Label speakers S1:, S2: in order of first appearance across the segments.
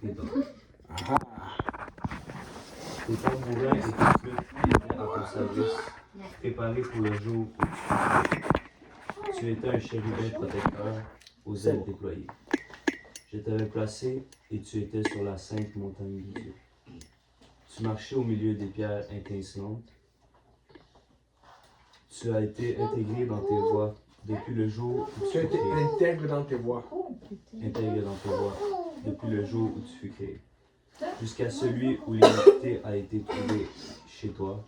S1: tes dents. Ah. Tes tambourins et tes flûtes étaient à ton service, préparés pour le jour où tu étais un chérubin protecteur aux ailes déployées. Je t'avais placé et tu étais sur la sainte montagne de Dieu. Tu marchais au milieu des pierres étincelantes. Tu as été intégré dans tes voies depuis le jour où
S2: Tu as été intègre dans tes voies.
S1: Intégré dans tes voies depuis le jour où tu fus créé. Jusqu'à celui où l'iniquité a été trouvée chez toi.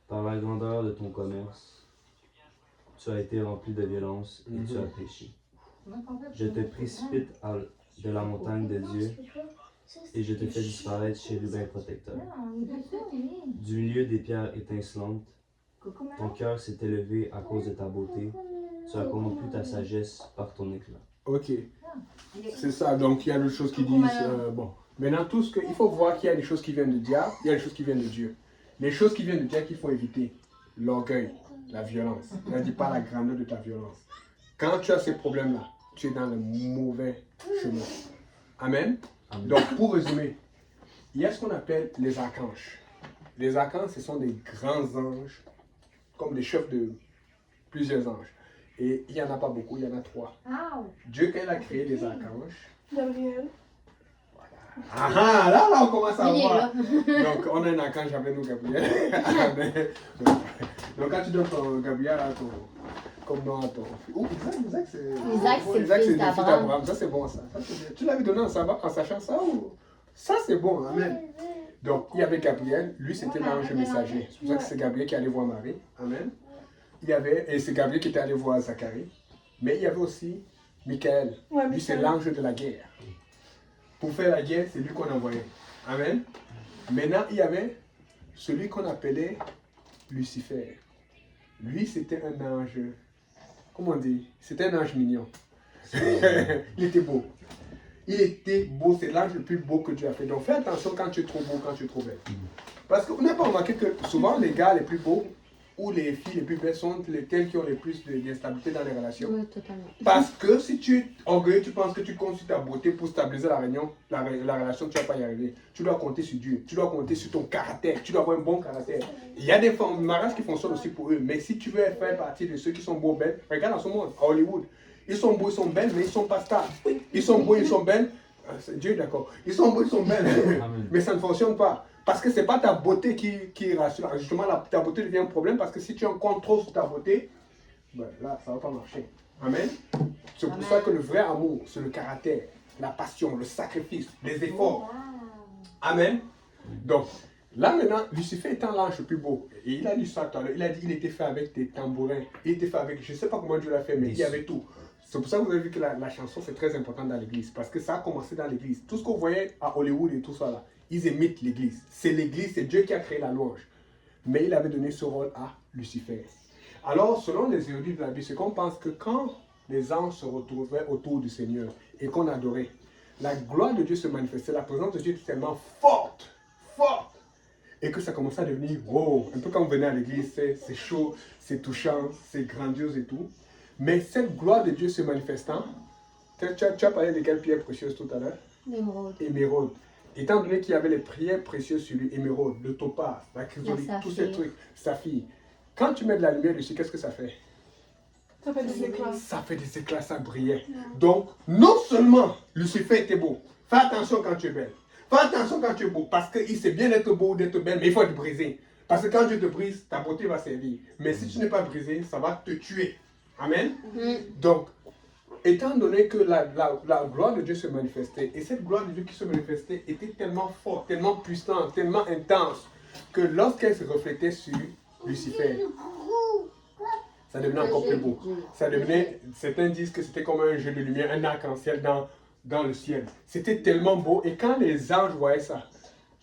S1: Par la grandeur de ton commerce, tu as été rempli de violence et tu as péché. Je te précipite de la montagne de Dieu et je te fais disparaître chérubin protecteur. Du milieu des pierres étincelantes, ton cœur s'est élevé à cause de ta beauté. Tu as corrompu ta sagesse par ton éclat.
S2: Ok. C'est ça. Donc, il y a d'autres choses qui disent... bon. Maintenant, tout ce que... Il faut voir qu'il y a des choses qui viennent du diable, il y a des choses qui viennent de Dieu. Les choses qui viennent de Dieu qu'il faut éviter. L'orgueil, la violence. Ne dis pas la grandeur de ta violence. Quand tu as ces problèmes-là, tu es dans le mauvais chemin. Amen.
S1: Amen.
S2: Donc, pour résumer, il y a ce qu'on appelle les archanges. Les archanges, ce sont des grands anges, comme des chefs de plusieurs anges. Et il n'y en a pas beaucoup, il y en a 3. Dieu, quand il a créé les archanges,
S3: Gabriel.
S2: ah, là, on commence à voir. Donc, on a un archange avec nous, Gabriel. Donc, quand tu donnes ton Gabriel à ton... Comme nom à ton fils. Oh, Isaac, c'est le fils d'Abraham. Ça, c'est bon, ça. Tu l'avais donné en sachant ça ou... Ça, c'est bon, amen. Donc, il y avait Gabriel. Lui, c'était l'ange messager. C'est pour ça que c'est Gabriel qui allait voir Marie. Amen. Et c'est Gabriel qui était allé voir Zacharie. Mais il y avait aussi Michael. Lui, c'est l'ange de la guerre. Pour faire la guerre, c'est lui qu'on envoyait. Amen. Maintenant, il y avait celui qu'on appelait Lucifer. Lui, c'était un ange, comment on dit? C'était un ange mignon. Il était beau. Il était beau, c'est l'ange le plus beau que Dieu a fait. Donc fais attention quand tu es trop beau, quand tu es trop belle. Parce qu'on n'a pas remarqué que souvent les gars les plus beaux ou les filles les plus belles sont lesquelles qui ont le plus d'instabilité dans les relations.
S4: Oui, totalement.
S2: Parce que si tu es orgueilleux, tu penses que tu comptes sur ta beauté pour stabiliser la relation, tu ne vas pas y arriver. Tu dois compter sur Dieu, tu dois compter sur ton caractère, tu dois avoir un bon caractère. Il y a des mariages qui fonctionnent aussi pour eux, mais si tu veux faire partie de ceux qui sont beaux, belles, regarde dans ce monde, à Hollywood. Ils sont beaux, ils sont belles, mais ils ne sont pas stars. Ils sont beaux, ils sont belles. Dieu est d'accord. Ils sont beaux, ils sont belles, mais ça ne fonctionne pas. Parce que ce n'est pas ta beauté qui rassure. Justement, ta beauté devient un problème parce que si tu as un contrôle sur ta beauté, ben là, ça ne va pas marcher. Amen. C'est pour ça que le vrai amour, c'est le caractère, la passion, le sacrifice, les efforts. Amen. Donc, là maintenant, Lucifer étant l'ange le plus beau, et il a dit ça tout à l'heure, il a dit qu'il était fait avec des tambourins, il était fait avec, je ne sais pas comment Dieu l'a fait, mais il y avait tout. C'est pour ça que vous avez vu que la chanson, c'est très important dans l'église, parce que ça a commencé dans l'église. Tout ce qu'on voyait à Hollywood et tout ça là, ils imitent l'église. C'est l'église, c'est Dieu qui a créé la louange. Mais il avait donné ce rôle à Lucifer. Alors, selon les érudits de la Bible, c'est qu'on pense que quand les anges se retrouvaient autour du Seigneur et qu'on adorait, la gloire de Dieu se manifestait, la présence de Dieu était tellement forte, et que ça commençait à devenir wow. Un peu quand vous venez à l'église, c'est chaud, c'est touchant, c'est grandiose et tout. Mais cette gloire de Dieu se manifestant, tu as parlé de quelle pierre précieuse tout à l'heure?
S4: L'émeraude.
S2: Émeraude. Étant donné qu'il y avait les pierres précieuses sur lui, émeraude, le topaz, la chrysolite, tous ces trucs, saphir. Quand tu mets de la lumière dessus, qu'est-ce que ça fait?
S3: Ça fait des éclats.
S2: Ça fait des éclats, ça brillait. Donc, non seulement Lucifer était beau, fais attention quand tu es belle. Fais attention quand tu es beau, parce qu'il sait bien d'être beau, d'être belle, mais il faut être brisé. Parce que quand Dieu te brise, ta beauté va servir. Mais si tu n'es pas brisé, ça va te tuer. Amen. Donc, étant donné que la gloire de Dieu se manifestait, et cette gloire de Dieu qui se manifestait était tellement forte, tellement puissante, tellement intense, que lorsqu'elle se reflétait sur Lucifer, ça devenait encore plus beau. Ça devenait, certains disent que c'était comme un jeu de lumière, un arc-en-ciel dans le ciel. C'était tellement beau, et quand les anges voyaient ça,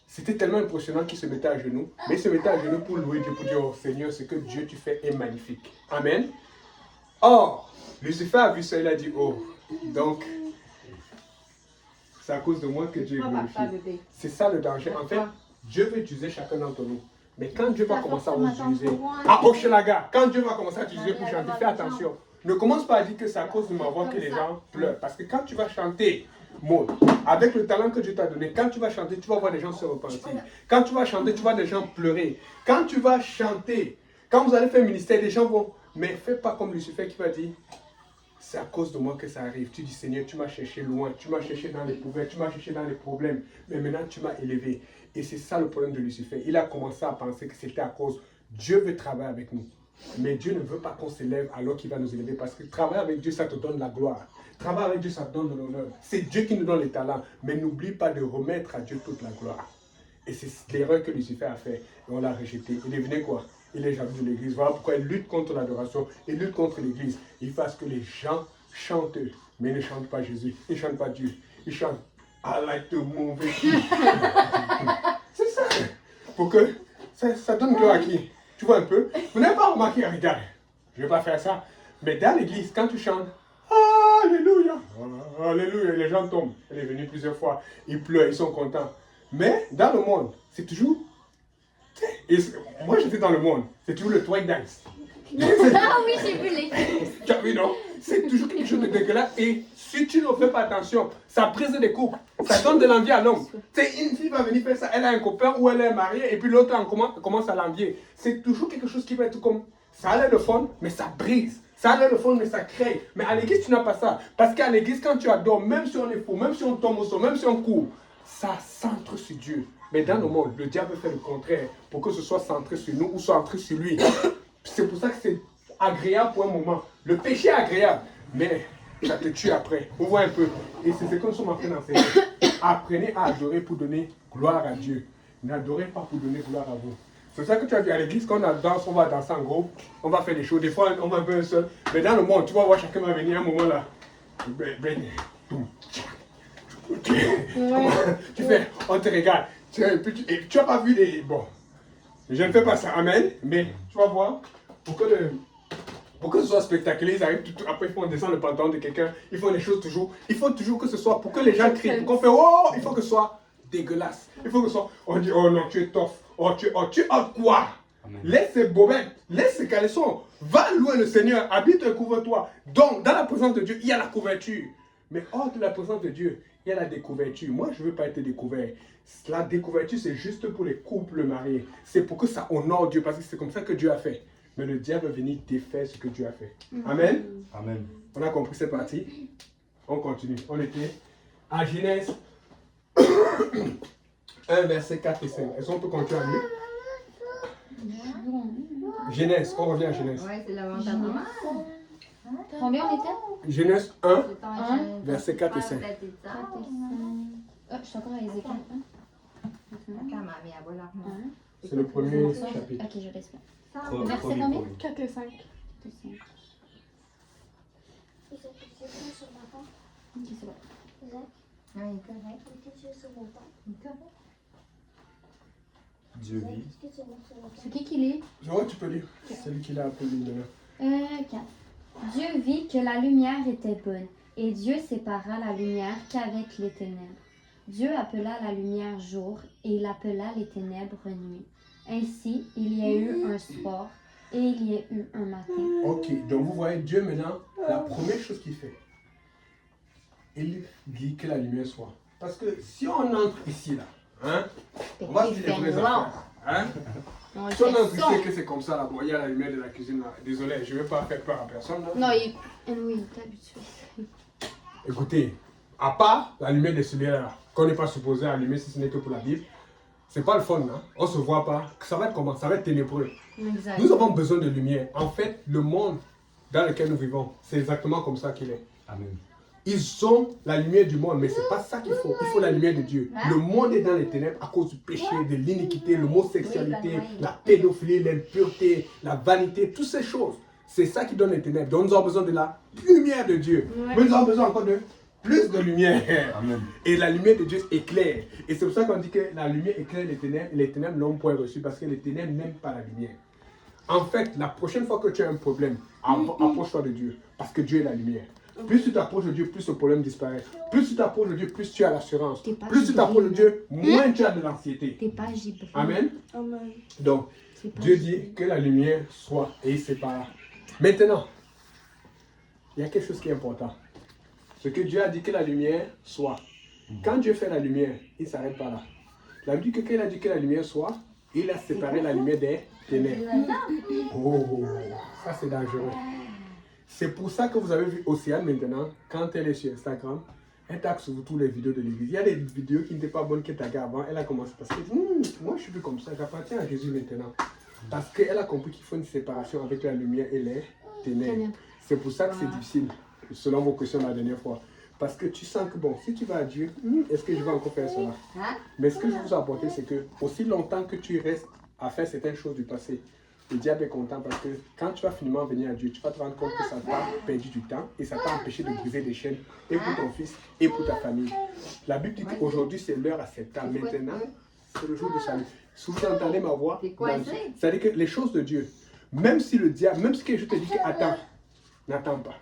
S2: c'était tellement impressionnant qu'ils se mettaient à genoux. Mais ils se mettaient à genoux pour louer Dieu, pour dire, oh Seigneur, ce que Dieu tu fais est magnifique. Amen. Or, Lucifer a vu ça, il a dit, oh, donc, c'est à cause de moi que Dieu est glorifié. C'est ça le danger. En fait, Dieu veut utiliser chacun d'entre nous. Mais quand Dieu va commencer à vous utiliser, à Hochelaga, quand Dieu va commencer à t'utiliser pour chanter, fais attention. Ne commence pas à dire que c'est à cause de ma voix que les gens pleurent. Parce que quand tu vas chanter Maud, avec le talent que Dieu t'a donné, quand tu vas chanter, tu vas voir des gens se repentir. Quand tu vas chanter, tu vas voir des gens pleurer. Quand tu vas chanter, quand vous allez faire ministère, les gens vont... Mais fais pas comme Lucifer qui va dire, c'est à cause de moi que ça arrive. Tu dis, Seigneur, tu m'as cherché loin, tu m'as cherché dans les poubelles, tu m'as cherché dans les problèmes. Mais maintenant, tu m'as élevé. Et c'est ça le problème de Lucifer. Il a commencé à penser que c'était à cause... Dieu veut travailler avec nous. Mais Dieu ne veut pas qu'on s'élève alors qu'il va nous élever. Parce que travailler avec Dieu, ça te donne la gloire. Travailler avec Dieu, ça te donne de l'honneur. C'est Dieu qui nous donne les talents. Mais n'oublie pas de remettre à Dieu toute la gloire. Et c'est l'erreur que Lucifer a fait. Et on l'a rejeté. Il devenait quoi? Il est jaloux de l'église. Voilà pourquoi il lutte contre l'adoration. Il lutte contre l'église. Il fait à ce que les gens chantent. Mais ils ne chantent pas Jésus. Ils ne chantent pas Dieu. Ils chantent I like to move it. C'est ça. Pour que ça donne gloire à qui? Tu vois un peu? Vous n'avez pas remarqué, regarde, je ne vais pas faire ça. Mais dans l'église, quand tu chantes, Alléluia, Alléluia, les gens tombent. Elle est venue plusieurs fois, ils pleurent, ils sont contents. Mais dans le monde, c'est toujours... Et moi, j'étais dans le monde, c'est toujours le twerk dance.
S4: Ah oui, j'ai vu les.
S2: Tu as vu, non? C'est toujours quelque chose de dégueulasse. Et si tu ne fais pas attention, ça brise des couples. Ça donne de l'envie à l'homme. Tu sais, une fille va venir faire ça, elle a un copain ou elle est mariée, et puis l'autre commence à l'envier. C'est toujours quelque chose qui va être comme... Ça a l'air le fun, mais ça brise. Ça a l'air le fun, mais ça crée. Mais à l'église, tu n'as pas ça. Parce qu'à l'église, quand tu adores, même si on est fou, même si on tombe au sol, même si on court, ça centre sur Dieu. Mais dans le monde, le diable fait le contraire pour que ce soit centré sur nous ou centré sur lui. C'est pour ça que c'est agréable pour un moment. Le péché est agréable, mais ça te tue après. Vous voyez un peu. Et c'est ce que nous sommes en train d'enseigner. Apprenez à adorer pour donner gloire à Dieu. N'adorez pas pour donner gloire à vous. C'est ça que tu as vu à l'église, quand on danse, on va danser en groupe, on va faire des choses. Des fois, on va un peu seul. Mais dans le monde, tu vas voir, chacun va venir à un moment là. Tu fais, on te regarde. Tu n'as pas vu les... Bon, je ne fais pas ça, amen. Mais tu vas voir, pour que ce soit spectaculaire, ils arrivent après ils font descendre le pantalon de quelqu'un, ils font les choses toujours. Il faut toujours que ce soit, pour que les gens crient, pour qu'on fait, oh, il faut que ce soit dégueulasse. Il faut que ce soit, on dit, oh non, tu es tough. Oh, tu quoi? Amen. Laisse ces bobettes, laisse ces caleçons. Va louer le Seigneur, habite et couvre-toi. Donc, dans la présence de Dieu, il y a la couverture. Mais hors de la présence de Dieu, il y a la découverture. Moi, je ne veux pas être découvert. La découverture, c'est juste pour les couples mariés. C'est pour que ça honore Dieu, parce que c'est comme ça que Dieu a fait. Mais le diable va venir défaire ce que Dieu a fait. Amen.
S1: Amen.
S2: On a compris cette partie. On continue. On était à Genèse 1, verset 4 et 5. Est-ce qu'on peut continuer à lire? Genèse, on revient à Genèse.
S4: Ouais, c'est l'avantage. Combien on était?
S2: Genèse 1, verset 4 et 5.
S4: Ah, je suis encore à Ézéchiel.
S2: C'est le premier chapitre.
S4: Ok, je respecte.
S1: Premier,
S4: Verset combien?
S3: 4 et 5.
S4: Ok, c'est bon.
S1: Dieu vit.
S4: C'est qui lit?
S2: Ouais, tu peux lire. C'est lui qui l'a appelé de
S4: 4. Dieu vit que la lumière était bonne, et Dieu sépara la lumière qu'avec les ténèbres. Dieu appela la lumière jour, et il appela les ténèbres nuit. Ainsi, il y a eu un soir, et il y a eu un matin.
S2: Ok, donc vous voyez Dieu maintenant, la première chose qu'il fait, il dit que la lumière soit. Parce que si on entre ici là, hein, on va se dire les vraies affaires. Hein? Si on entre ici que c'est comme ça là, bon, il y a la lumière de la cuisine là. Désolé, je ne vais pas faire peur à personne là.
S4: Non, oui, il est habitué.
S2: Écoutez, à part la lumière des cellulaires là, qu'on n'est pas supposé allumer si ce n'est que pour la Bible, c'est pas le fun, hein? On se voit pas. Ça va être comment? Ça va être ténébreux.
S4: Exact.
S2: Nous avons besoin de lumière. En fait, le monde dans lequel nous vivons, c'est exactement comme ça qu'il est.
S1: Amen.
S2: Ils ont la lumière du monde, mais c'est pas ça qu'il faut. Il faut la lumière de Dieu. Le monde est dans les ténèbres à cause du péché, de l'iniquité, l'homosexualité, la pédophilie, l'impureté, la vanité, toutes ces choses. C'est ça qui donne les ténèbres. Donc nous avons besoin de la lumière de Dieu. Mais nous avons besoin encore de plus de lumière.
S1: Amen.
S2: Et la lumière de Dieu éclaire. Et c'est pour ça qu'on dit que la lumière éclaire les ténèbres. Et les ténèbres n'ont point reçu parce que les ténèbres n'aiment pas la lumière. En fait, la prochaine fois que tu as un problème, approche-toi de Dieu. Parce que Dieu est la lumière. Plus tu t'approches de Dieu, plus le problème disparaît. Plus tu t'approches de Dieu, plus tu as l'assurance. Plus tu t'approches de Dieu, moins tu as de l'anxiété.
S4: T'es pas gibré.
S2: Amen.
S3: Amen.
S2: Donc, Dieu dit que la lumière soit et il sépare. Maintenant, il y a quelque chose qui est important. Ce que Dieu a dit que la lumière soit. Quand Dieu fait la lumière, il ne s'arrête pas là. La Bible dit que quand il a dit que la lumière soit, il a séparé la lumière des ténèbres. Oh, ça c'est dangereux. C'est pour ça que vous avez vu Océane maintenant, quand elle est sur Instagram, elle tape sur tous les vidéos de l'église. Il y a des vidéos qui n'étaient pas bonnes qu'elle taguait avant. Elle a commencé parce que moi je suis plus comme ça, j'appartiens à Jésus maintenant. Parce qu'elle a compris qu'il faut une séparation avec la lumière et les ténèbres. C'est pour ça que c'est difficile, selon vos questions la dernière fois. Parce que tu sens que bon, si tu vas à Dieu, est-ce que je vais encore faire cela? Mais ce que je vous ai apporté, c'est que aussi longtemps que tu restes à faire certaines choses du passé, le diable est content parce que quand tu vas finalement venir à Dieu, tu vas te rendre compte que ça t'a perdu du temps et ça t'a empêché de briser des chaînes et pour ton fils et pour ta famille. La Bible dit qu'aujourd'hui c'est l'heure acceptable. Maintenant, c'est le jour de salut. Si vous entendez ma voix, c'est-à-dire que les choses de Dieu, même si le diable, même si je te dis que attends, n'attends pas.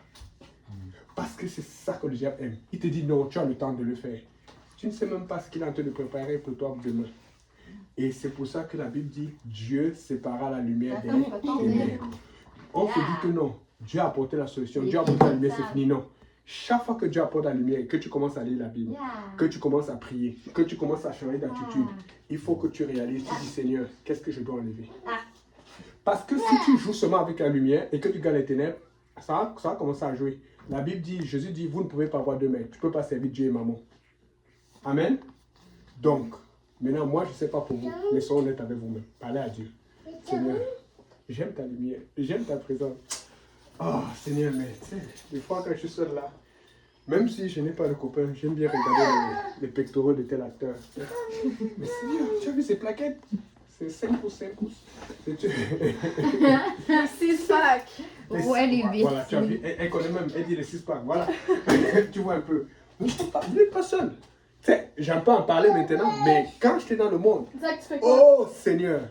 S2: Parce que c'est ça que le diable aime. Il te dit non, tu as le temps de le faire. Tu ne sais même pas ce qu'il est en train de préparer pour toi demain. Et c'est pour ça que la Bible dit Dieu sépara la lumière des ténèbres. On se dit que non, Dieu a apporté la solution, Dieu a apporté la lumière, c'est fini. Non. Chaque fois que Dieu apporte la lumière et que tu commences à lire la Bible, que tu commences à prier, que tu commences à changer d'attitude, il faut que tu réalises, tu dis Seigneur, qu'est-ce que je dois enlever? Parce que si tu joues seulement avec la lumière et que tu gardes les ténèbres, ça va commencer à jouer. La Bible dit, Jésus dit, vous ne pouvez pas avoir deux mains. Tu ne peux pas servir Dieu et maman. Amen. Donc, maintenant, moi, je ne sais pas pour vous, mais soyez honnête avec vous-même. Parlez à Dieu. Seigneur, j'aime ta lumière, j'aime ta présence. Oh, Seigneur, mais tu sais, des fois, quand je suis seul là, même si je n'ai pas de copain, j'aime bien regarder les pectoraux de tel acteur. Mais Seigneur, tu as vu ces plaquettes? C'est 5 pouces, 5 pouces.
S3: 6-pack.
S4: Ouais, les 8.
S2: Voilà, tu as vu, elle connaît même, elle dit les 6 packs, voilà. Tu vois un peu. Mais vous n'êtes pas seul. Tu sais, j'aime pas en parler maintenant, mais quand j'étais dans le monde,
S3: Zach, tu fais quoi?
S2: oh Seigneur,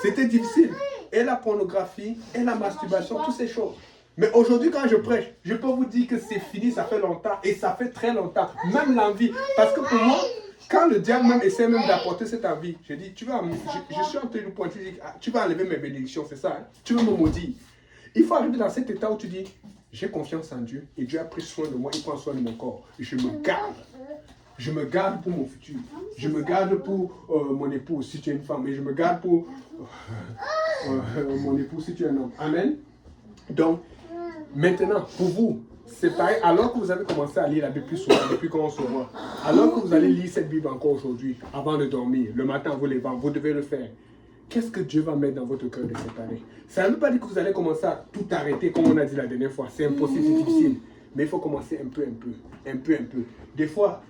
S2: c'était difficile. Et la pornographie, et la masturbation, toutes ces choses. Mais aujourd'hui, quand je prêche, je peux vous dire que c'est fini, ça fait longtemps, et ça fait très longtemps. Même l'envie. Parce que pour moi, quand le diable même essaie même d'apporter cette envie, je dis, je suis en train de pointer, je dis, tu vas enlever mes bénédictions, c'est ça, hein? Tu veux me maudire. Il faut arriver dans cet état où tu dis, j'ai confiance en Dieu, et Dieu a pris soin de moi, il prend soin de mon corps. Et je me garde. Je me garde pour mon futur. Je me garde pour mon épouse, si tu es une femme. Et je me garde pour mon épouse, si tu es un homme. Amen. Donc, maintenant, pour vous, c'est pareil. Alors que vous avez commencé à lire la Bible plus souvent, depuis qu'on se voit, alors que vous allez lire cette Bible encore aujourd'hui, avant de dormir, le matin en vous levant, vous devez le faire. Qu'est-ce que Dieu va mettre dans votre cœur de cette année? Ça ne veut pas dire que vous allez commencer à tout arrêter, comme on a dit la dernière fois. C'est impossible, c'est difficile. Mais il faut commencer un peu. Des fois,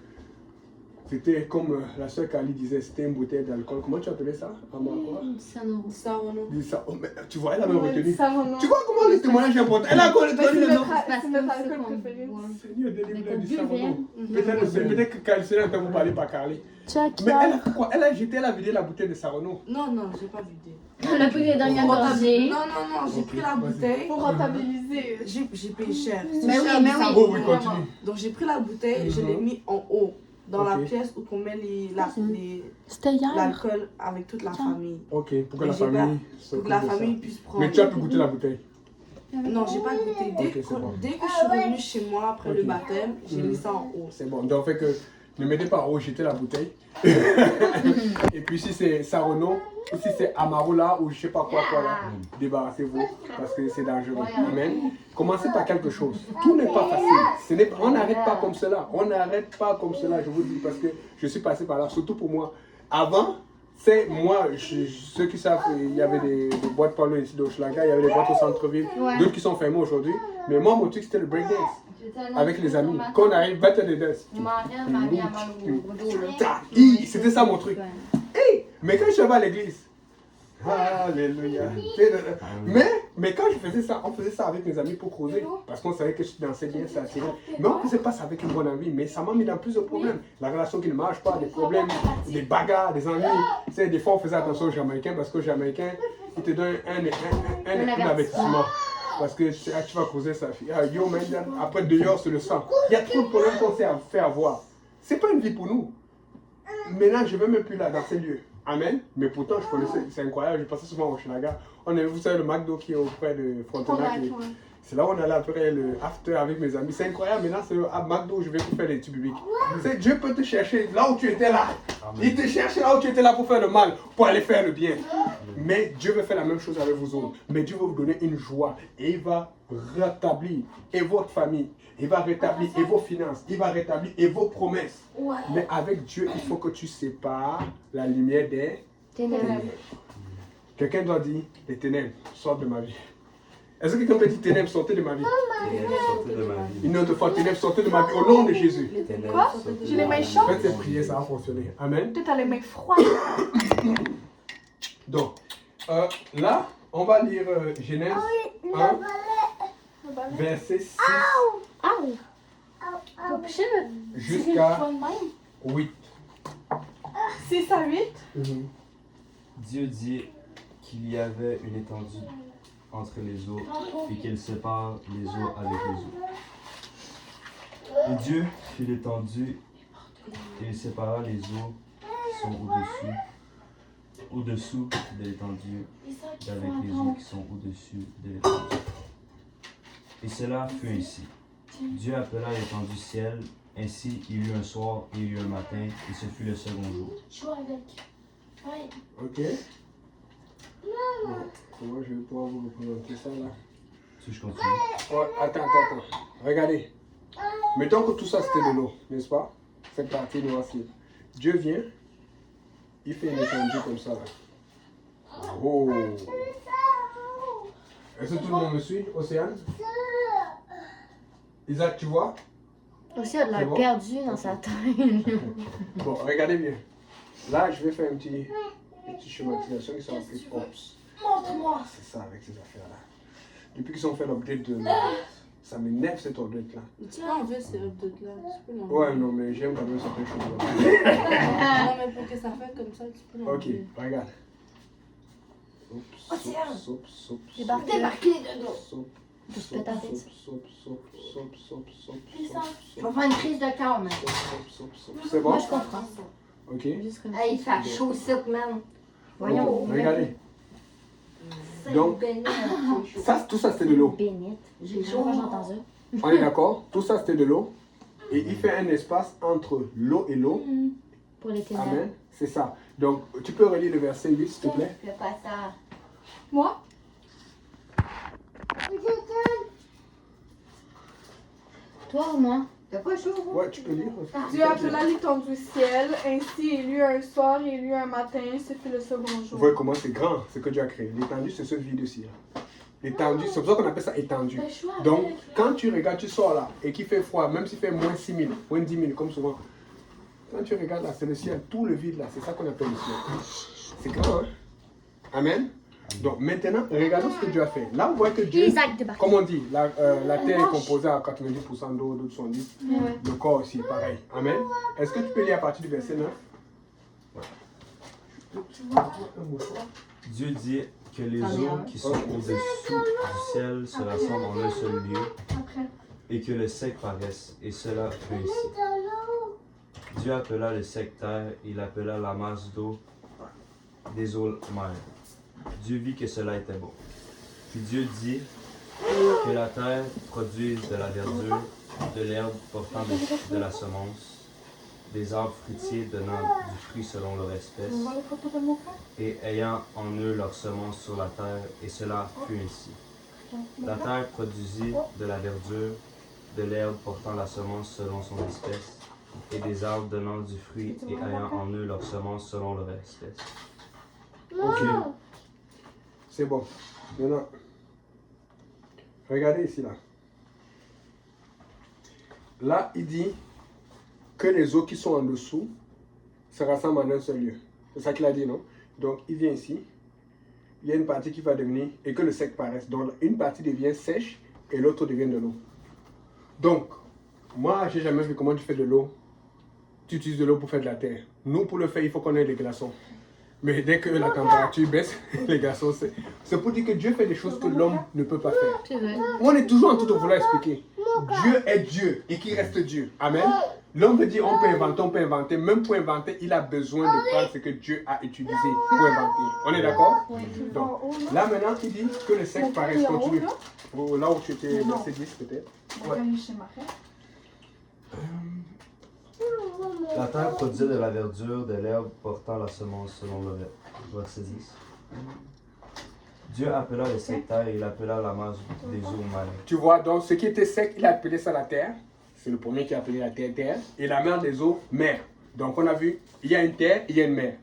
S2: c'était comme la soeur Kali disait, c'était une bouteille d'alcool. Comment tu appelais ça?
S3: Sarono.
S2: Oh, mais, tu vois, elle avait retenu.
S3: Sarono.
S2: Tu vois comment le témoignage est important? Elle a encore retenu le nom.
S3: C'est notre alcool préféré.
S2: Seigneur, délivre-la du
S4: Dieu
S2: savon.
S4: vient.
S2: Peut-être que Kali serait en train de vous parler par Carly. Mais elle a fait quoi? Elle a jeté, elle a vidé la bouteille de Sarono.
S5: Non, j'ai pas vidé.
S4: On a pris les dernières gorgées.
S5: Non, j'ai
S2: Ok,
S5: pris la
S2: vas-y.
S5: bouteille.
S3: Pour rentabiliser.
S5: J'ai payé cher. C'est
S4: Mais
S5: cher
S4: oui,
S5: du
S4: mais oui.
S5: savon.
S2: Oh oui, continue.
S5: Donc j'ai pris la bouteille, je l'ai mis en haut, dans la
S2: Ok.
S5: pièce où on met
S6: C'était hier.
S5: l'alcool avec toute la famille.
S2: Ok, pour que
S5: Mais
S2: la
S5: j'ai
S2: famille
S5: Pour que la famille puisse prendre.
S2: Mais tu as pu goûter la bouteille.
S5: Non, j'ai pas goûté.
S2: Ok, c'est bon.
S5: Dès que je suis revenue chez moi après
S2: Ok.
S5: le baptême, j'ai mis ça en haut.
S2: C'est bon. Donc, fait que ne mettez pas en haut, jetez la bouteille. Et puis, si c'est Sarono, ou si c'est Amarola, ou je sais pas quoi là, débarrassez-vous, parce que c'est dangereux. Amen. Commencez par quelque chose. Tout n'est pas facile. On n'arrête pas comme cela. On n'arrête pas comme cela, je vous dis, parce que je suis passé par là, surtout pour moi. Avant, c'est moi, ceux qui savent, il y avait des boîtes parlées ici d'Hochelaga, il y avait des boîtes au centre-ville, d'autres qui sont fermées aujourd'hui. Mais moi, mon truc, c'était le breakdance. Avec les amis. Quand on arrive, battre des danses. C'était ça mon truc. Hey, mais quand je suis allé à l'église, alléluia. Mais quand je faisais ça, on faisait ça avec mes amis pour causer. Parce qu'on savait que je dansais bien, ça attirait. Mais on ne faisait pas ça avec une bonne envie. Mais ça m'a mis dans plus de problèmes. La relation qui ne marche pas, des problèmes, des bagarres, des ennuis. Tu sais, des fois, on faisait attention aux Jamaïcains parce qu'aux Jamaïcains, ils te donnent un avertissement. Parce que tu vas causer sa fille. Yo, man, après 2 heures, c'est le sang. Il y a trop de problèmes qu'on s'est fait avoir. C'est pas une vie pour nous. Maintenant, je ne vais même plus là, dans ces lieux. Amen. Mais pourtant, je connaissais, c'est incroyable, je passais souvent au Hochelaga. On avait, vous savez, le McDo qui est auprès de Frontenac. C'est là où on allait après le after avec mes amis. C'est incroyable, maintenant c'est à McDo où je vais pour faire l'étude biblique. C'est Dieu peut te chercher là où tu étais là. Il te cherche là où tu étais là pour faire le mal, pour aller faire le bien. Mais Dieu veut faire la même chose avec vous autres. Mais Dieu va vous donner une joie et il va rétablir et votre famille. Il va rétablir et vos finances. Il va rétablir et vos promesses. Mais avec Dieu, il faut que tu sépares la lumière des ténèbres. Quelqu'un doit dire, les ténèbres, sortent de ma vie. Est-ce que quelqu'un peut dire ténèbres, sortez de ma vie?
S1: Ténèbres, sortez de ma vie.
S2: Une autre fois, ténèbres, sortez de ma vie au nom de Jésus.
S1: Ténèbres, sortez de
S3: J'ai les
S1: ma
S3: mains
S1: vie.
S3: chaudes.
S2: Faites cette prière, ça va fonctionner. Amen.
S3: Peut-être t'as les mains froides.
S2: Donc, là, on va lire Genèse 1, verset 6
S6: Faut picher le
S2: jusqu'à
S6: poing de même.
S2: 8.
S3: 6 à 8.
S1: Dieu dit qu'il y avait une étendue entre les eaux et qu'il sépare les eaux avec les eaux. Et Dieu fit l'étendue et il sépara les eaux qui sont au-dessous de l'étendue avec les eaux qui sont au-dessus de l'étendue. Et cela fut ainsi. Dieu appela l'étendue ciel, ainsi il y eut un soir et il y eut un matin, et ce fut le second jour.
S6: Joue avec. Ouais.
S2: Ok. Bon, comment je vais pouvoir vous représenter ça là?
S1: Tu veux que je continue?
S2: Ouais, attends. Regardez. Mettons que tout ça c'était de l'eau, n'est-ce pas? Cette partie noircie. Dieu vient, il fait une étendue comme ça là. Oh! Est-ce que tout le monde me suit, Océane? Isaac, tu vois?
S4: Aussi, il a de
S2: C'est
S4: l'air
S2: bon.
S4: perdu dans sa tête.
S2: Bon, regardez bien. Là, je vais faire une petite schématisation qui sont appelées POPS.
S6: Montre-moi.
S2: C'est ça avec ces affaires-là. Depuis qu'ils ont fait l'update de... Ça m'énerve cette update-là.
S5: Tu peux enlever ces updates-là. Tu peux l'enlever.
S2: Ouais, non, mais j'aime quand même certaines choses.
S5: Non, mais pour que ça fasse comme ça, tu peux
S2: Ok,
S5: l'enlever.
S2: regarde. Oups,
S6: Débarquez dedans.
S4: Touche pas ta tête.
S6: Je vais faire une crise de cœur, man.
S2: C'est bon?
S4: Moi, je comprends.
S2: Ok.
S4: Juste comme
S6: Hey, il fait chaud, ça, man.
S4: Voyons.
S2: Regardez.
S6: C'est
S2: Donc,
S6: béni.
S2: tout ça c'était de l'eau.
S4: Bénite.
S6: J'ai chaud.
S4: Moi, j'entends ça.
S2: On est d'accord? Tout ça c'était de l'eau. Et il fait un espace entre l'eau et l'eau.
S4: Pour les ténèbres.
S2: Amen. C'est ça. Donc, tu peux relire le verset 8, s'il te plaît?
S6: Fais pas ça.
S3: Moi?
S4: Toi ou moi?
S6: T'as pas chaud, vous?
S2: Ouais, tu peux lire.
S3: Dieu appela l'étendue du ciel, ainsi il y eut un soir et il y eut un matin, ce fut le second
S2: Vous
S3: jour.
S2: voyez comment c'est grand, ce que Dieu a créé. L'étendue, c'est ce vide-ci. Là. L'étendue, c'est pour ça qu'on appelle ça étendue. Donc, quand tu regardes, tu sors là, et qu'il fait froid, même s'il fait moins 6 000, moins 10 000, comme souvent. Quand tu regardes là, c'est le ciel, tout le vide là, c'est ça qu'on appelle le ciel. C'est grand, hein? Amen. Donc, maintenant, regardons ce que Dieu a fait. Là, vous voyez que Dieu,
S4: Isaac débarque.
S2: comme on dit, la terre est composée à 90% d'eau, d'autres sont 10. Le corps aussi, pareil. Amen. Est-ce que tu peux lire à partir du verset 9?
S1: Dieu dit que les eaux qui sont au-dessous du ciel se rassemblent en un seul lieu et que le sec paraisse, et cela fut ainsi. Dieu appela le sec terre et il appela la masse d'eau des eaux mer. Dieu vit que cela était bon. Puis Dieu dit que la terre produise de la verdure, de l'herbe portant de la semence, des arbres fruitiers donnant du fruit selon leur espèce, et ayant en eux leur semence sur la terre, et cela fut ainsi. La terre produisit de la verdure, de l'herbe portant la semence selon son espèce, et des arbres donnant du fruit et ayant en eux leur semence selon leur espèce.
S2: Ok. C'est bon. Maintenant, regardez ici là. Là, il dit que les eaux qui sont en dessous se rassemblent en un seul lieu. C'est ça qu'il a dit, non? Donc, il vient ici. Il y a une partie qui va devenir, et que le sec paraisse. Donc, une partie devient sèche et l'autre devient de l'eau. Donc, moi, j'ai jamais vu comment tu fais de l'eau. Tu utilises de l'eau pour faire de la terre. Nous, pour le faire, il faut qu'on ait des glaçons. Mais dès que la température baisse, les glaçons, c'est pour dire que Dieu fait des choses que l'homme ne peut pas faire.
S4: C'est vrai.
S2: On est toujours en train de vouloir expliquer. Dieu est Dieu et qu'il reste Dieu. Amen. L'homme veut dire on peut inventer. Même pour inventer, il a besoin de prendre ce que Dieu a utilisé pour inventer. On est d'accord? Donc, là maintenant, il dit que le sexe paraisse continue. Oh, là où tu étais, verset 10 peut-être. Ouais.
S1: La terre produisait de la verdure, de l'herbe portant la semence selon le verset 10. Dieu appela les secs terres et il appela la masse des eaux marines.
S2: Tu vois, donc ce qui était sec, il a appelé ça la terre. C'est le premier qui a appelé la terre terre. Et la mer des eaux, mer. Donc on a vu, il y a une terre, il y a une mer.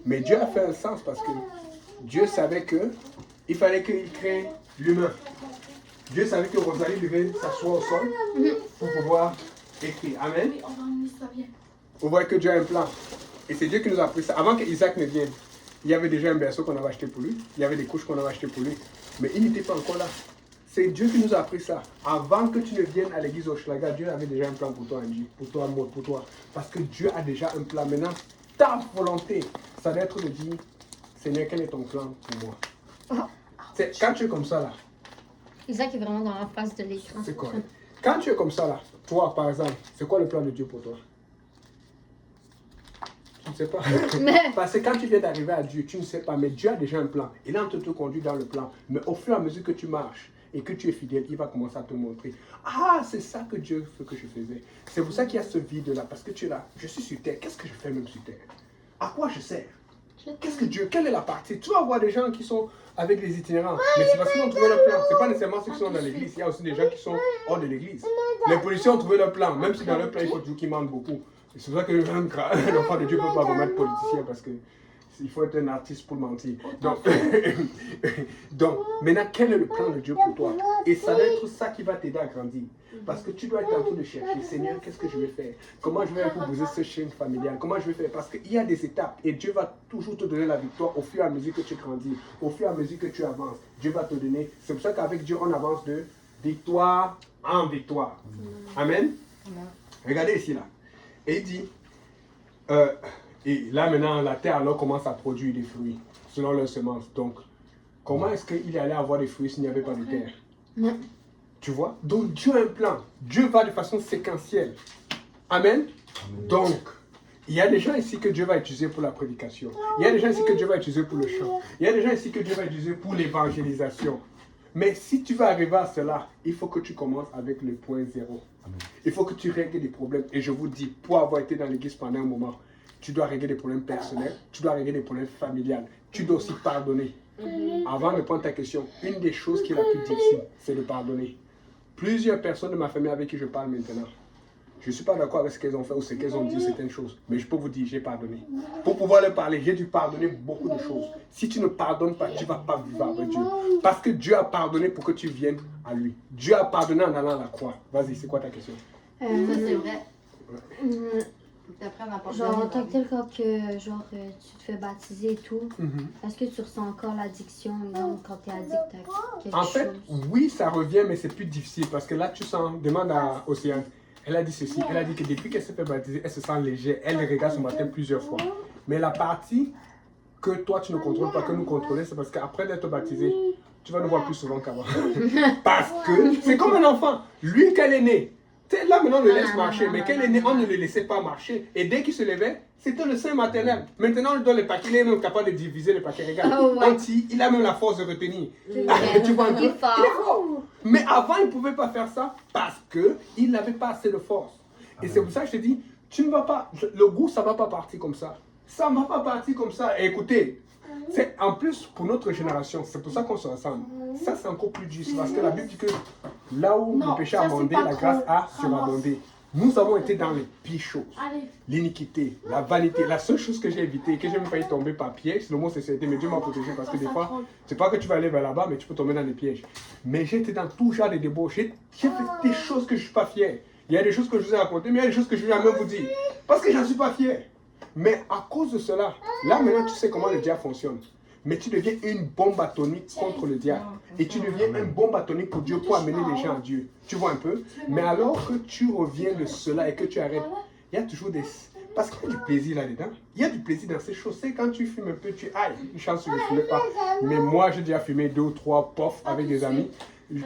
S2: Mais Dieu a fait un sens parce que Dieu savait que il fallait qu'il crée l'humain. Dieu savait que Rosalie devait s'asseoir au sol pour pouvoir écrire. Amen. Vous voyez que Dieu a un plan. Et c'est Dieu qui nous a appris ça. Avant qu'Isaac ne vienne, il y avait déjà un berceau qu'on avait acheté pour lui. Il y avait des couches qu'on avait achetées pour lui. Mais il n'était pas encore là. C'est Dieu qui nous a appris ça. Avant que tu ne viennes à l'église Hochelaga, Dieu avait déjà un plan pour toi, Angie. Pour toi, Maud, pour toi. Parce que Dieu a déjà un plan. Maintenant, ta volonté, ça doit être de dire, Seigneur, quel est ton plan pour moi? C'est, quand tu es comme ça, là,
S4: Isaac est vraiment dans la face de l'écran.
S2: c'est correct. Quand tu es comme ça, là, toi, par exemple, c'est quoi le plan de Dieu pour toi? Tu ne sais pas. Parce que quand tu viens d'arriver à Dieu, tu ne sais pas, mais Dieu a déjà un plan. Il est en train de te conduire dans le plan. Mais au fur et à mesure que tu marches et que tu es fidèle, il va commencer à te montrer. Ah, c'est ça que Dieu veut que je faisais. C'est pour ça qu'il y a ce vide-là. Parce que tu es là. Je suis sur terre. Qu'est-ce que je fais même sur terre? À quoi je sers? Qu'est-ce que Dieu, quelle est la partie? Tu vas voir des gens qui sont avec les itinérants. Mais c'est parce qu'ils ont trouvé leur plan. C'est pas nécessairement ceux qui sont dans l'église. Il y a aussi des gens qui sont hors de l'église. Les policiers ont trouvé leur plan. Même si dans leur plan, il faut toujours qu'ils mentent beaucoup. Et c'est pour ça que l'enfant de Dieu ne peut pas vraiment être politicien parce que il faut être un artiste pour mentir. Donc, maintenant, quel est le plan de Dieu pour toi? Et ça doit être ça qui va t'aider à grandir. Parce que tu dois être en train de chercher, Seigneur, qu'est-ce que je vais faire? Comment je vais pour briser ce chaîne familial? Comment je vais faire? Parce qu'il y a des étapes et Dieu va toujours te donner la victoire au fur et à mesure que tu grandis, au fur et à mesure que tu avances. Dieu va te donner. C'est pour ça qu'avec Dieu, on avance de victoire en victoire. Amen? Regardez ici, là. Et il dit, et là maintenant, la terre alors commence à produire des fruits selon leurs semences. Donc, comment est-ce qu'il allait avoir des fruits s'il n'y avait pas de terre? Tu vois? Donc, Dieu a un plan. Dieu va de façon séquentielle. Amen? Donc, il y a des gens ici que Dieu va utiliser pour la prédication. Il y a des gens ici que Dieu va utiliser pour le chant. Il y a des gens ici que Dieu va utiliser pour l'évangélisation. Mais si tu vas arriver à cela, il faut que tu commences avec le point zéro. Il faut que tu règles des problèmes. Et je vous dis, pour avoir été dans l'église pendant un moment, tu dois régler des problèmes personnels, tu dois régler des problèmes familiales, tu dois aussi pardonner. Avant de prendre ta question, une des choses qui est la plus difficile, c'est de pardonner. Plusieurs personnes de ma famille avec qui je parle maintenant, je ne suis pas d'accord avec ce qu'elles ont fait ou ce qu'elles ont dit, certaines choses. Mais je peux vous dire, j'ai pardonné. Pour pouvoir leur parler, j'ai dû pardonner beaucoup de choses. Si tu ne pardonnes pas, tu ne vas pas vivre avec Dieu. Parce que Dieu a pardonné pour que tu viennes à lui. Dieu a pardonné en allant à la croix. Vas-y, c'est quoi ta question?
S6: Ça, c'est vrai. T'apprends à pardonner.
S4: Genre, en tant que tel, quand que, genre, tu te fais baptiser et tout, est-ce que tu ressens encore l'addiction, exemple, quand tu es addict à quelque
S2: En
S4: chose?
S2: fait, oui, ça revient, mais c'est plus difficile. Parce que là, tu sens, demande à Océane. Elle a dit ceci, elle a dit que depuis qu'elle s'est fait baptiser, elle se sent légère. Elle regarde son matin plusieurs fois. Mais la partie que toi, tu ne contrôles pas, que nous contrôlons, c'est parce qu'après d'être baptisé, tu vas nous voir plus souvent qu'avant. Parce que c'est comme un enfant. Lui, quand il est né, là maintenant on le laisse marcher, mais quand il est né, on ne le laissait pas marcher. Et dès qu'il se levait, c'était le sein maternel. Maintenant, on lui donne les paquets, il est même capable de diviser les paquets. Regarde, il a même la force de retenir. Tu vois un peu? Il est fort. Mais avant, il ne pouvait pas faire ça parce qu'il n'avait pas assez de force. Et c'est pour ça que je te dis, tu ne vas pas, le goût, ça ne va pas partir comme ça. Ça ne va pas partir comme ça. Et écoutez, c'est en plus pour notre génération, c'est pour ça qu'on se ressemble. Ça, c'est encore plus juste parce que la Bible dit que là où le péché a abondé, la grâce a surabondé. Nous avons été dans les pires choses. L'iniquité, la vanité. La seule chose que j'ai évité, que j'ai même failli tomber par piège, c'est le mot sincérité, mais Dieu m'a protégé parce que des fois, c'est pas que tu vas aller vers là-bas, mais tu peux tomber dans des pièges. Mais j'étais dans tout genre de débauches. J'ai fait des choses que je ne suis pas fier. Il y a des choses que je vous ai racontées, mais il y a des choses que je ne vais jamais vous dire. Parce que je n'en suis pas fier. Mais à cause de cela, là maintenant tu sais comment le diable fonctionne. Mais tu deviens une bombe atomique contre le diable. Et tu deviens une bombe atomique pour Dieu, pour amener les gens à Dieu. Tu vois un peu? Mais alors que tu reviens de cela et que tu arrêtes, il y a toujours des... Parce qu'il y a du plaisir là-dedans. Il y a du plaisir dans ces choses. C'est quand tu fumes un peu, tu... Aïe, une chance que je ne fumais pas. Mais moi, j'ai déjà fumé 2 ou 3 puffs avec des amis.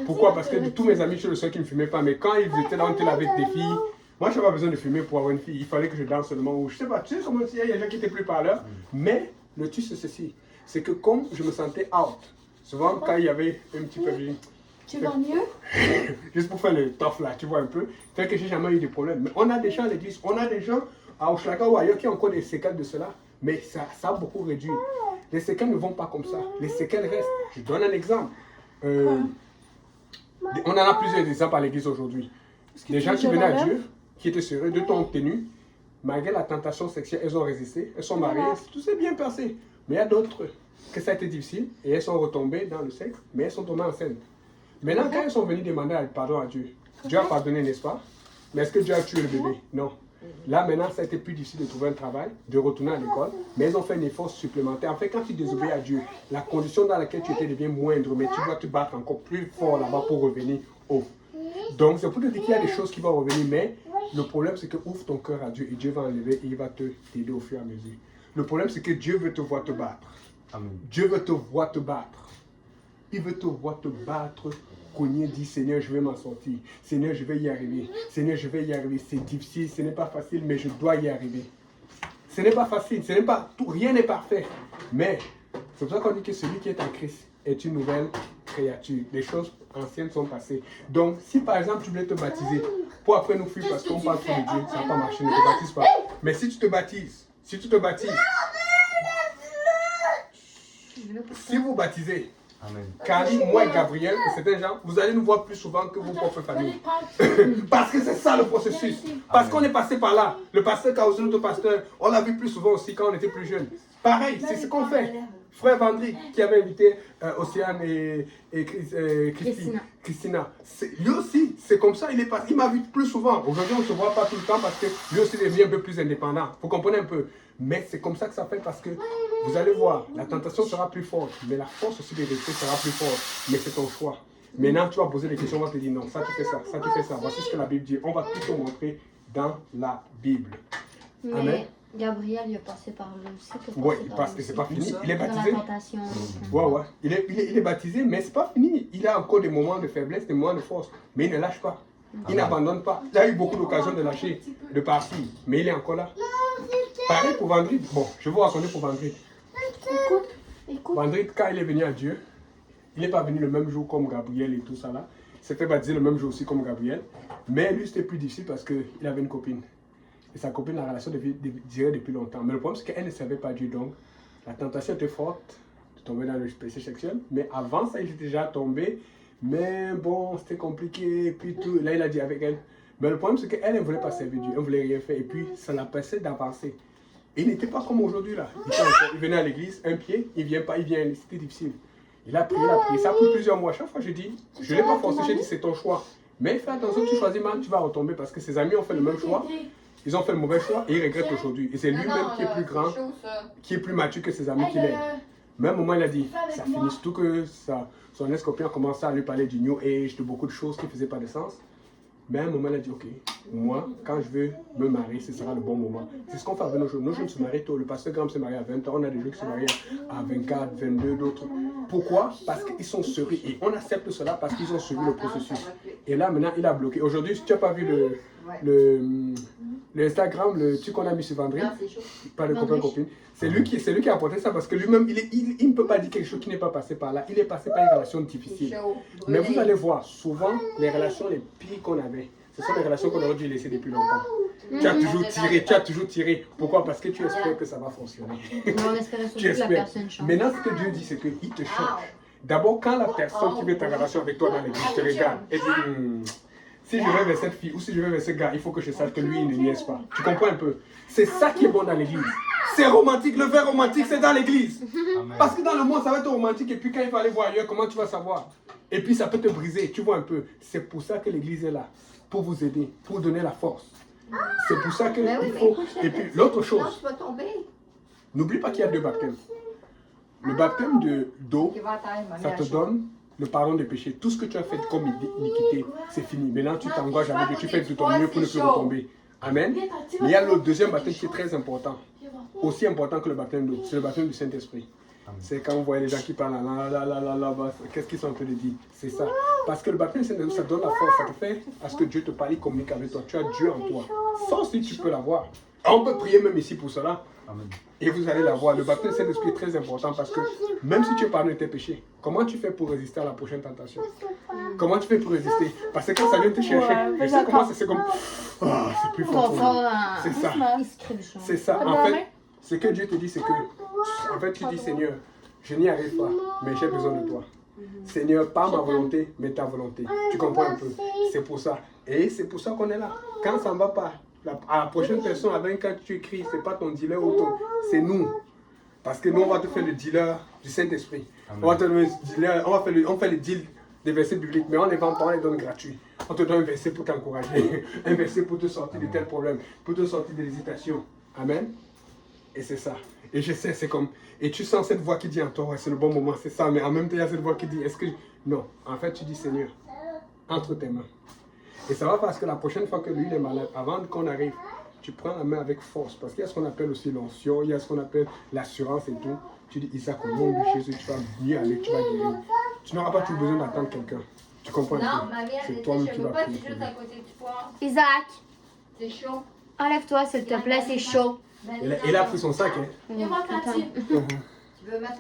S2: Pourquoi? Parce que de tous mes amis, je suis le seul qui ne fumait pas. Mais quand ils étaient là, on était là avec des filles, Moi, je n'avais pas besoin de fumer pour avoir une fille. Il fallait que je danse seulement. Ou je sais pas, tu sais comment il y a des gens qui étaient plus parleurs. Mais le truc, c'est ceci. C'est que comme je me sentais out, souvent quand il y avait un petit peu de...
S3: Tu vas mieux?
S2: Juste pour faire le tough là, tu vois un peu. Fait que j'ai jamais eu de problème. Mais on a des gens à l'église, on a des gens à Oshlaka ou ailleurs qui ont encore des séquelles de cela. Mais ça a beaucoup réduit. Les séquelles ne vont pas comme ça. Les séquelles restent. Je donne un exemple. On en a plusieurs exemples à l'église aujourd'hui. Des gens qui venaient à Dieu, qui étaient sérieux, de temps obtenus, malgré la tentation sexuelle, elles ont résisté, elles sont mariées, tout s'est bien passé. Mais il y a d'autres que ça a été difficile et elles sont retombées dans le sexe, mais elles sont tombées enceintes. Maintenant, quand elles sont venues demander pardon à Dieu, Dieu a pardonné, n'est-ce pas? Mais est-ce que Dieu a tué le bébé? Non. Là, maintenant, ça a été plus difficile de trouver un travail, de retourner à l'école, mais elles ont fait un effort supplémentaire. En fait, quand tu désobéis à Dieu, la condition dans laquelle tu étais devient moindre, mais tu dois te battre encore plus fort là-bas pour revenir haut. Donc, c'est pour te dire qu'il y a des choses qui vont revenir, mais le problème, c'est que ouvre ton cœur à Dieu et Dieu va enlever et il va t'aider au fur et à mesure. Le problème, c'est que Dieu veut te voir te battre.
S1: Amen.
S2: Dieu veut te voir te battre. Il veut te voir te battre. Cogner, dit Seigneur, je vais m'en sortir. Seigneur, je vais y arriver. Seigneur, je vais y arriver. C'est difficile, ce n'est pas facile, mais je dois y arriver. Ce n'est pas facile, ce n'est pas tout, rien n'est parfait. Mais c'est pour ça qu'on dit que celui qui est en Christ est une nouvelle créature. Les choses anciennes sont passées. Donc, si par exemple tu voulais te baptiser, pour après nous fuir parce qu'on parle trop de Dieu, ça ne va pas marcher, ne te baptise pas. Mais si tu te baptises, si vous baptisez,
S1: Amen.
S2: Carly, moi et Gabriel, et certains gens, vous allez nous voir plus souvent que vos propres familles. Parce que c'est ça le processus. Parce qu'on est passé par là. Le pasteur Kaouzou, notre pasteur, on l'a vu plus souvent aussi quand on était plus jeune. Pareil, c'est ce qu'on fait. Frère Vandry, qui avait invité Océane et Christina. Lui aussi, c'est comme ça, il m'a vu plus souvent. Aujourd'hui, on ne se voit pas tout le temps parce que lui aussi, il est devenu un peu plus indépendant. Vous comprenez un peu? Mais c'est comme ça que ça fait parce que vous allez voir, la tentation sera plus forte, mais la force aussi de rester sera plus forte. Mais c'est ton choix. Maintenant, tu vas poser des questions, on va te dire non, ça tu fais ça, ça tu fais ça. Voici ce que la Bible dit. On va tout te montrer dans la Bible.
S4: Mais
S2: Amen.
S4: Gabriel, il est passé par là aussi.
S2: Oui, parce que c'est pas fini. Il est
S4: Dans
S2: baptisé.
S4: la tentation.
S2: Ouais. Il est baptisé, mais c'est pas fini. Il a encore des moments de faiblesse, des moments de force. Mais il ne lâche pas. Il n'abandonne pas. Il a eu beaucoup d'occasions de lâcher, de partir. Mais il est encore là. Pareil pour Vandry. Bon, je vais vous raconter pour Vandry.
S3: Écoute.
S2: Vandry, quand il est venu à Dieu, il n'est pas venu le même jour comme Gabriel et tout ça là. Il s'est fait baptiser le même jour aussi comme Gabriel. Mais lui, c'était plus difficile parce qu'il avait une copine. Et sa copine, la relation durait depuis longtemps. Mais le problème, c'est qu'elle ne savait pas Dieu. Donc, la tentation était forte de tomber dans le péché sexuel. Mais avant ça, il était déjà tombé. Mais bon, c'était compliqué. Et puis tout. Là, il a dit avec elle. Mais le problème, c'est qu'elle ne voulait pas servir Dieu. Elle ne voulait rien faire. Et puis, ça l'empêchait d'avancer. Et il n'était pas comme aujourd'hui là. Il venait à l'église, un pied, il ne vient pas, il vient. C'était difficile. Il a prié. Ça a pris plusieurs mois. Chaque fois, je dis, je ne l'ai pas forcé. J'ai dit, c'est ton choix. Mais fais attention, tu choisis mal, tu vas retomber parce que ses amis ont fait le même choix. Ils ont fait le mauvais choix et ils regrettent aujourd'hui. Et c'est lui-même qui est plus grand, qui est plus mature que ses amis qu'il est. Mais à un moment, il a dit, ça finit. Surtout que son ex-copine a commencé à lui parler du New Age, de beaucoup de choses qui ne faisaient pas de sens. Mais à un moment, il a dit, ok, moi, quand je veux me marier, ce sera le bon moment. C'est ce qu'on fait avec nos jeunes. Nos jeunes se marient tôt. Le pasteur Graham s'est marié à 20 ans. On a des jeunes qui se marient à 24, 22, d'autres. Pourquoi? Parce qu'ils sont sérieux. Et on accepte cela parce qu'ils ont suivi le processus. Et là, maintenant, il a bloqué. Aujourd'hui, si tu n'as pas vu le Instagram, le truc qu'on a mis sur Vandry, pas de copain-copine, c'est lui qui a apporté ça parce que lui-même, il ne peut pas dire quelque chose qui n'est pas passé par là. Il est passé par une relation difficile. Mais vous allez voir, souvent, les relations les pires qu'on avait, ce sont les relations qu'on aurait dû laisser depuis longtemps. Tu as toujours tiré. Pourquoi? Parce que tu espères que ça va fonctionner.
S4: On espérait surtout
S2: Tu
S4: que la
S2: espères.
S4: personne change.
S2: Maintenant, ce que Dieu dit, c'est qu'il te change. D'abord, quand la personne qui veut ta relation avec toi dans l'église te regarde et dit, si je vais vers cette fille ou si je vais vers ce gars, il faut que je sache que lui, il ne niaise pas. Tu comprends un peu? C'est ça qui est bon dans l'église. C'est romantique, le verre romantique, c'est dans l'église. Parce que dans le monde, ça va être romantique et puis quand il va aller voir ailleurs, comment tu vas savoir? Et puis ça peut te briser, tu vois un peu. C'est pour ça que l'église est là, pour vous aider, pour donner la force. C'est pour ça qu'il faut... Et puis l'autre chose, n'oublie pas qu'il y a 2 baptêmes. Le baptême d'eau, ça te donne le pardon des péchés. Tout ce que tu as fait comme iniquité, c'est fini. Maintenant, tu t'engages avec Dieu, tu fais de ton mieux pour ne plus retomber. Amen. Mais il y a le deuxième baptême qui est très important. Aussi important que le baptême d'eau. C'est le baptême du Saint-Esprit. C'est quand vous voyez les gens qui parlent là, qu'est-ce qu'ils sont en train de dire? C'est ça. Parce que le baptême du Saint-Esprit, ça donne la force, ça te fait à ce que Dieu te parle, il communique avec toi. Tu as Dieu en toi. Ça aussi, tu peux l'avoir. On peut prier même ici pour cela.
S1: Amen.
S2: Et vous allez l'avoir. Le baptême du Saint-Esprit est très important parce que même si tu es pardonné de tes péchés, comment tu fais pour résister à la prochaine tentation? Comment tu fais pour résister? Parce que quand ça vient te chercher,
S3: Ouais,
S2: je sais comment c'est comme... Ah, c'est plus fort. pour nous. C'est ça. C'est ça. En fait, ce que Dieu te dit, c'est que... En fait, tu dis, Seigneur, je n'y arrive pas, mais j'ai besoin de toi. Seigneur, pas ma volonté, mais ta volonté. Tu comprends un peu? C'est pour ça. Et c'est pour ça qu'on est là. Quand ça ne va pas, à la prochaine personne, avec quand tu écris, c'est pas ton dealer ou ton... C'est nous. Parce que nous, on va te faire le dealer du Saint-Esprit. On va te donner le dealer, on fait le deal des versets bibliques, mais on les vend pas, on les donne gratuits. On te donne un verset pour t'encourager, un verset pour te sortir de tel problème, pour te sortir de l'hésitation. Amen. Et c'est ça. Et je sais, c'est comme... Et tu sens cette voix qui dit en toi, ouais, c'est le bon moment, c'est ça. Mais en même temps, il y a cette voix qui dit, est-ce que... Non. En fait, tu dis, Seigneur, entre tes mains. Et ça va parce que la prochaine fois que lui est malade, avant qu'on arrive, tu prends la main avec force. Parce qu'il y a ce qu'on appelle aussi l'onction, il y a ce qu'on appelle l'assurance et tout. Tu dis, Isaac, au nom de Jésus, tu vas mieux aller, tu vas guérir. Tu n'auras pas tout besoin d'attendre quelqu'un. Tu comprends?
S7: Non, ma mère,
S2: c'est toi-même qui vas
S7: pas
S2: prier.
S7: tu juste à côté du poids.
S4: Isaac,
S7: C'est chaud.
S4: enlève-toi s'il te plaît, c'est chaud.
S2: Il a pris son sac, hein.
S7: Et moi, Cathy,
S2: Mhm.
S7: tu veux mettre